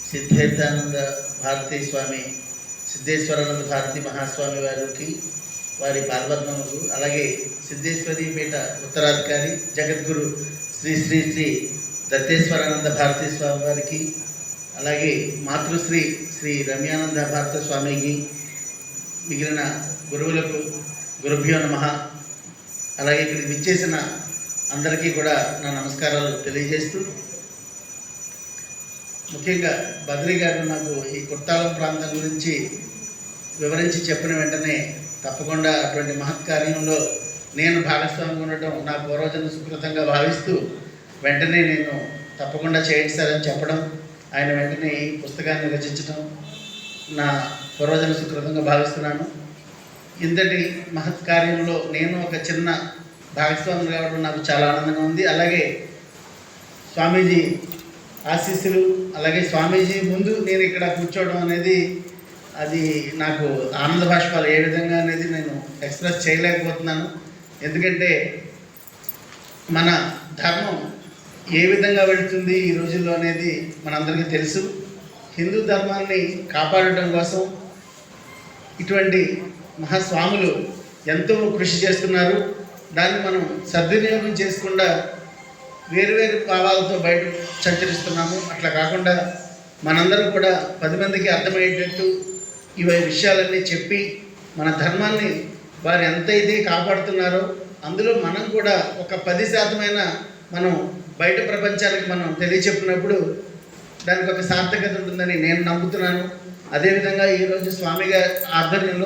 సిద్ధేశానంద భారతీ స్వామి, సిద్ధేశ్వరానంద భారతీ మహాస్వామి వారికి వారి పాదపద్మములకు, అలాగే సిద్ధేశ్వరి పీఠ ఉత్తరాధికారి జగద్గురు శ్రీ శ్రీ శ్రీ దత్తేశ్వరానంద భారతీ స్వామి వారికి, అలాగే మాతృశ్రీ శ్రీ రమ్యానంద భారత స్వామికి, మిగిలిన గురువులకు గురుభ్యో నమః. అలాగే ఇక్కడికి విచ్చేసిన అందరికీ కూడా నా నమస్కారాలు తెలియజేస్తూ, ముఖ్యంగా బద్రి గారు నాకు ఈ కుర్తాలం ప్రాంతం గురించి వివరించి చెప్పిన వెంటనే తప్పకుండా అటువంటి మహత్కార్యంలో నేను భాగస్వామి ఉండటం నా పూర్వజన్మ సుకృతంగా భావిస్తూ వెంటనే నేను తప్పకుండా చేయండి సార్ అని చెప్పడం, ఆయన వెంటనే ఈ పుస్తకాన్ని రచించడం నా పూర్వజన్మ సుకృతంగా భావిస్తున్నాను. ఇంతటి మహత్కార్యంలో నేను ఒక చిన్న భాగస్వామి కావడం నాకు చాలా ఆనందంగా ఉంది. అలాగే స్వామీజీ ఆశీస్సులు, అలాగే స్వామీజీ ముందు నేను ఇక్కడ కూర్చోవడం అనేది అది నాకు ఆనంద భాష్పాలు ఏ విధంగా అనేది నేను ఎక్స్ప్రెస్ చేయలేకపోతున్నాను. ఎందుకంటే మన ధర్మం ఏ విధంగా వెళుతుంది ఈ రోజుల్లో అనేది మనందరికీ తెలుసు. హిందూ ధర్మాన్ని కాపాడటం కోసం ఇటువంటి మహాస్వాములు ఎంతో కృషి చేస్తున్నారు. దాన్ని మనం సద్వినియోగం చేసుకుండా వేరువేరు భావాలతో బయట సంచరిస్తున్నాము. అట్లా కాకుండా మనందరం కూడా 10 మందికి అర్థమయ్యేటట్టు ఈ విషయాలన్నీ చెప్పి మన ధర్మాన్ని వారు ఎంతైతే కాపాడుతున్నారో అందులో మనం కూడా ఒక 10% మనం బయట ప్రపంచానికి మనం తెలియచెప్పినప్పుడు దానికి ఒక సార్థకత ఉంటుందని నేను నమ్ముతున్నాను. అదేవిధంగా ఈరోజు స్వామి గారి ఆధ్వర్యంలో